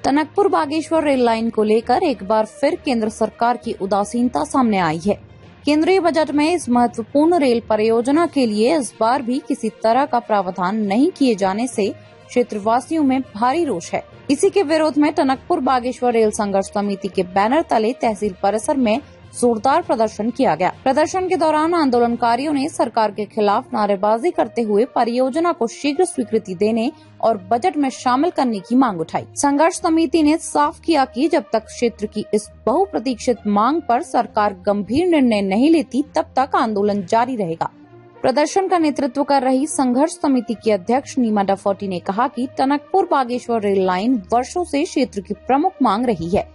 Tanakpur Bageshwar rail line को लेकर एक बार फिर केंद्र सरकार की उदासीनता सामने आई है। केंद्रीय बजट में इस महत्वपूर्ण रेल परियोजना के लिए इस बार भी किसी तरह का प्रावधान नहीं किए जाने से क्षेत्रवासियों में भारी रोष है। इसी के विरोध में टनकपुर बागेश्वर रेल संघर्ष समिति के बैनर तले तहसील परिसर में जोरदार प्रदर्शन किया गया। प्रदर्शन के दौरान आंदोलनकारियों ने सरकार के खिलाफ नारेबाजी करते हुए परियोजना को शीघ्र स्वीकृति देने और बजट में शामिल करने की मांग उठाई। संघर्ष समिति ने साफ किया कि जब तक क्षेत्र की इस बहुप्रतीक्षित मांग पर सरकार गंभीर निर्णय नहीं लेती, तब तक आंदोलन जारी रहेगा। प्रदर्शन का नेतृत्व कर रही संघर्ष समिति की अध्यक्ष नीमा डफोटी ने कहा कि टनकपुर बागेश्वर रेल लाइन वर्षों से क्षेत्र की प्रमुख मांग रही है,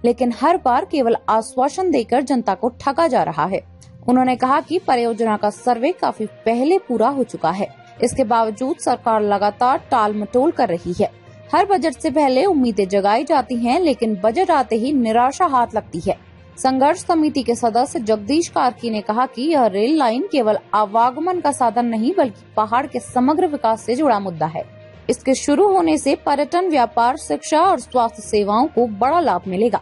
लेकिन हर बार केवल आश्वासन देकर जनता को ठगा जा रहा है। उन्होंने कहा कि परियोजना का सर्वे काफी पहले पूरा हो चुका है। इसके बावजूद सरकार लगातार टाल मटोल कर रही है। हर बजट से पहले उम्मीदें जगाई जाती हैं, लेकिन बजट आते ही निराशा हाथ लगती है। संघर्ष समिति के सदस्य जगदीश कार्की ने कहा कि यह रेल लाइन केवल आवागमन का साधन नहीं, बल्कि पहाड़ के समग्र विकास से जुड़ा मुद्दा है। इसके शुरू होने से पर्यटन, व्यापार, शिक्षा और स्वास्थ्य सेवाओं को बड़ा लाभ मिलेगा।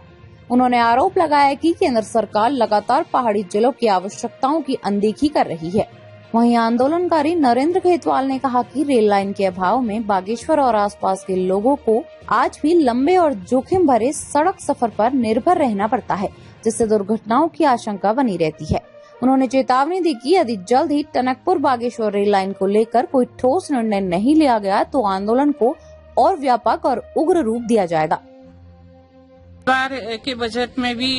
उन्होंने आरोप लगाया कि केंद्र सरकार लगातार पहाड़ी जिलों की आवश्यकताओं की अनदेखी कर रही है। वहीं आंदोलनकारी नरेंद्र खेतवाल ने कहा कि रेल लाइन के अभाव में बागेश्वर और आसपास के लोगों को आज भी लंबे और जोखिम भरे सड़क सफर पर निर्भर रहना पड़ता है, जिससे दुर्घटनाओं की आशंका बनी रहती है। उन्होंने चेतावनी दी कि यदि जल्द ही टनकपुर बागेश्वर रेल लाइन को लेकर कोई ठोस निर्णय नहीं लिया गया तो आंदोलन को और व्यापक और उग्र रूप दिया जाएगा। बार के बजट में भी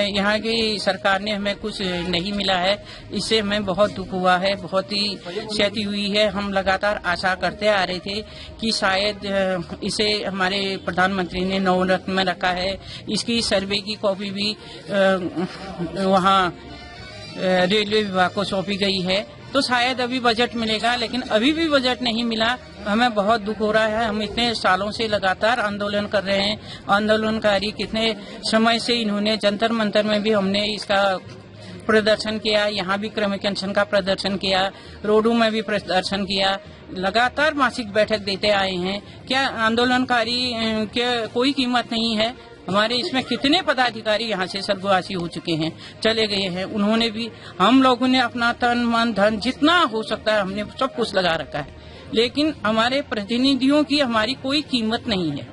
यहाँ की सरकार ने हमें कुछ नहीं मिला है। इससे हमें बहुत दुख हुआ है, बहुत ही क्षति हुई है। हम लगातार आशा करते आ रहे थे कि शायद इसे हमारे प्रधानमंत्री ने नवरत्न में रखा है। इसकी सर्वे की कॉपी भी वहाँ रेलवे विभाग को सौंपी गई है, तो शायद अभी बजट मिलेगा, लेकिन अभी भी बजट नहीं मिला। हमें बहुत दुख हो रहा है। हम इतने सालों से लगातार आंदोलन कर रहे हैं। आंदोलनकारी कितने समय से इन्होंने जंतर मंतर में भी हमने इसका प्रदर्शन किया, यहाँ भी क्रमिक अनशन का प्रदर्शन किया, रोडों में भी प्रदर्शन किया, लगातार मासिक बैठक देते आए हैं। क्या आंदोलनकारी के कोई कीमत नहीं है? हमारे इसमें कितने पदाधिकारी यहाँ से स्वर्गवासी हो चुके हैं, चले गए हैं। उन्होंने भी, हम लोगों ने अपना तन मन धन जितना हो सकता है हमने सब कुछ लगा रखा है, लेकिन हमारे प्रतिनिधियों की हमारी कोई कीमत नहीं है।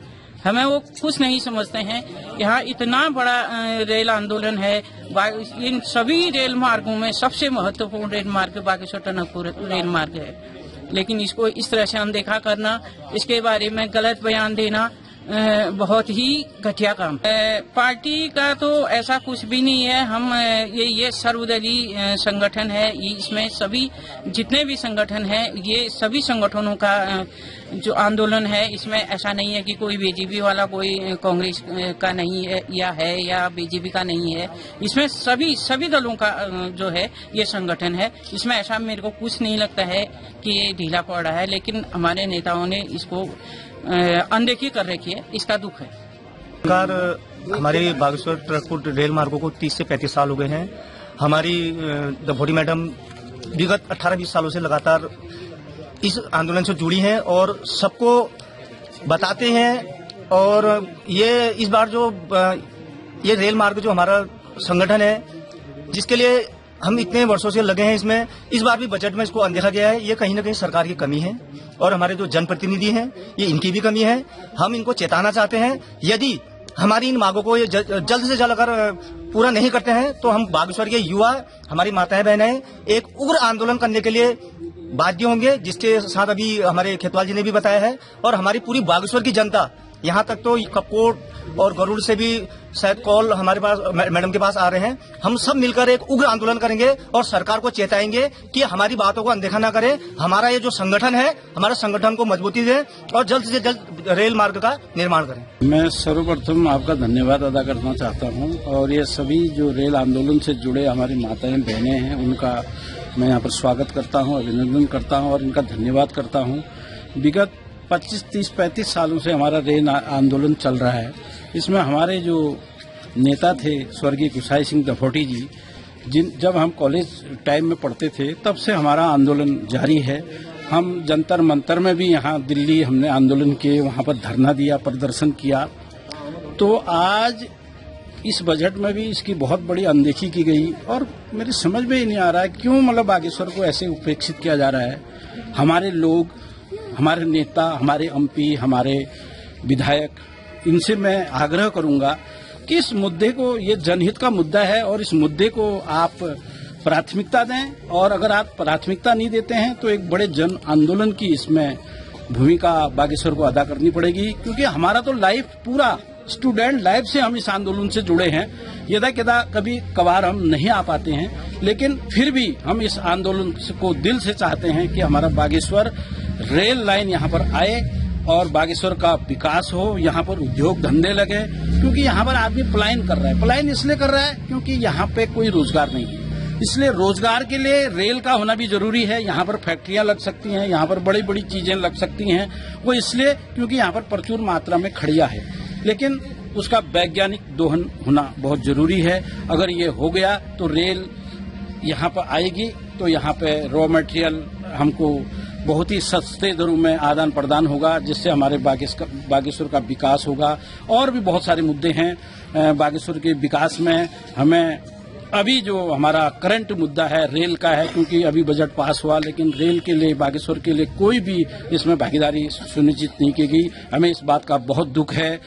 हमें वो कुछ नहीं समझते हैं। यहाँ इतना बड़ा रेल आंदोलन है। इन सभी रेल मार्गों में सबसे महत्वपूर्ण रेल मार्ग बागेश्वर टनकपुर रेल मार्ग है, लेकिन इसको इस तरह से अनदेखा करना, इसके बारे में गलत बयान देना बहुत ही घटिया काम। पार्टी का तो ऐसा कुछ भी नहीं है। हम ये सर्वदलीय संगठन है। इसमें सभी जितने भी संगठन हैं, ये सभी संगठनों का जो आंदोलन है, इसमें ऐसा नहीं है कि कोई बीजेपी वाला, कोई कांग्रेस का नहीं है या बीजेपी का नहीं है। इसमें सभी दलों का जो है ये संगठन है। इसमें ऐसा मेरे को कुछ नहीं लगता है कि ये ढीला पड़ रहा है, लेकिन हमारे नेताओं ने इसको अनदेखी कर रखी है। इसका दुख है। सरकार हमारे बागेश्वर टनकपुर रेल मार्गों को 30 से 35 साल हो गए हैं। हमारी डफोटी मैडम विगत 18-20 सालों से लगातार इस आंदोलन से जुड़ी हैं और सबको बताते हैं। और ये इस बार जो ये रेल मार्ग जो हमारा संगठन है, जिसके लिए हम इतने वर्षों से लगे हैं, इसमें इस बार भी बजट में इसको अनदेखा गया है। ये कहीं ना कहीं सरकार की कमी है और हमारे जो जनप्रतिनिधि हैं, ये इनकी भी कमी है। हम इनको चेताना चाहते हैं, यदि हमारी इन मांगों को ये जल्द से जल्द अगर पूरा नहीं करते हैं तो हम बागेश्वर के युवा, हमारी माताएं बहनें एक उग्र आंदोलन करने के लिए बाध्य होंगे, जिसके साथ अभी हमारे खेतवाल जी ने भी बताया है। और हमारी पूरी बागेश्वर की जनता, यहाँ तक तो कपकोट और गरुड़ से भी शायद कॉल हमारे पास मैडम के पास आ रहे हैं। हम सब मिलकर एक उग्र आंदोलन करेंगे और सरकार को चेताएंगे कि हमारी बातों को अनदेखा न करे। हमारा ये जो संगठन है, हमारे संगठन को मजबूती दें और जल्द से जल्द रेल मार्ग का निर्माण करें। मैं सर्वप्रथम आपका धन्यवाद अदा करना चाहता हूँ और ये सभी जो रेल आंदोलन से जुड़े हमारी माताएं बहनें हैं, उनका मैं यहाँ पर स्वागत करता हूँ, अभिनंदन करता हूँ और इनका धन्यवाद करता हूँ। विगत 25, 30, 35 सालों से हमारा रेल आंदोलन चल रहा है। इसमें हमारे जो नेता थे स्वर्गीय कुशाई सिंह डफोटी जी, जब हम कॉलेज टाइम में पढ़ते थे तब से हमारा आंदोलन जारी है हम जंतर मंतर में भी यहाँ दिल्ली हमने आंदोलन किए, वहाँ पर धरना दिया, प्रदर्शन किया। तो आज इस बजट में भी इसकी बहुत बड़ी अनदेखी की गई और मेरी समझ में ही नहीं आ रहा है क्यों मतलब बागेश्वर को ऐसे उपेक्षित किया जा रहा है। हमारे लोग, हमारे नेता, हमारे एमपी, हमारे विधायक, इनसे मैं आग्रह करूंगा कि इस मुद्दे को, ये जनहित का मुद्दा है और इस मुद्दे को आप प्राथमिकता दें और अगर आप प्राथमिकता नहीं देते हैं तो एक बड़े जन आंदोलन की इसमें भूमिका बागेश्वर को अदा करनी पड़ेगी, क्योंकि हमारा तो लाइफ पूरा स्टूडेंट लाइफ से हम इस आंदोलन से जुड़े हैं। यदा कदा कभी कभार हम नहीं आ पाते हैं, लेकिन फिर भी हम इस आंदोलन को दिल से चाहते हैं कि हमारा बागेश्वर रेल लाइन यहाँ पर आए और बागेश्वर का विकास हो, यहाँ पर उद्योग धंधे लगे, क्योंकि यहाँ पर आदमी पलायन कर रहा है। पलायन इसलिए कर रहा है क्योंकि यहाँ पे कोई रोजगार नहीं है, इसलिए रोजगार के लिए रेल का होना भी जरूरी है। यहाँ पर फैक्ट्रियां लग सकती हैं, यहाँ पर बड़ी बड़ी चीजें लग सकती हैं, वो इसलिए क्योंकि यहाँ पर प्रचुर मात्रा में खड़िया है, लेकिन उसका वैज्ञानिक दोहन होना बहुत जरूरी है। अगर ये हो गया तो रेल यहाँ पर आएगी तो यहाँ पे रॉ मटेरियल हमको बहुत ही सस्ते दरों में आदान प्रदान होगा, जिससे हमारे बागेश्वर का विकास होगा। और भी बहुत सारे मुद्दे हैं बागेश्वर के विकास में। हमें अभी जो हमारा करंट मुद्दा है रेल का है, क्योंकि अभी बजट पास हुआ लेकिन रेल के लिए, बागेश्वर के लिए कोई भी इसमें भागीदारी सुनिश्चित नहीं की गई। हमें इस बात का बहुत दुख है।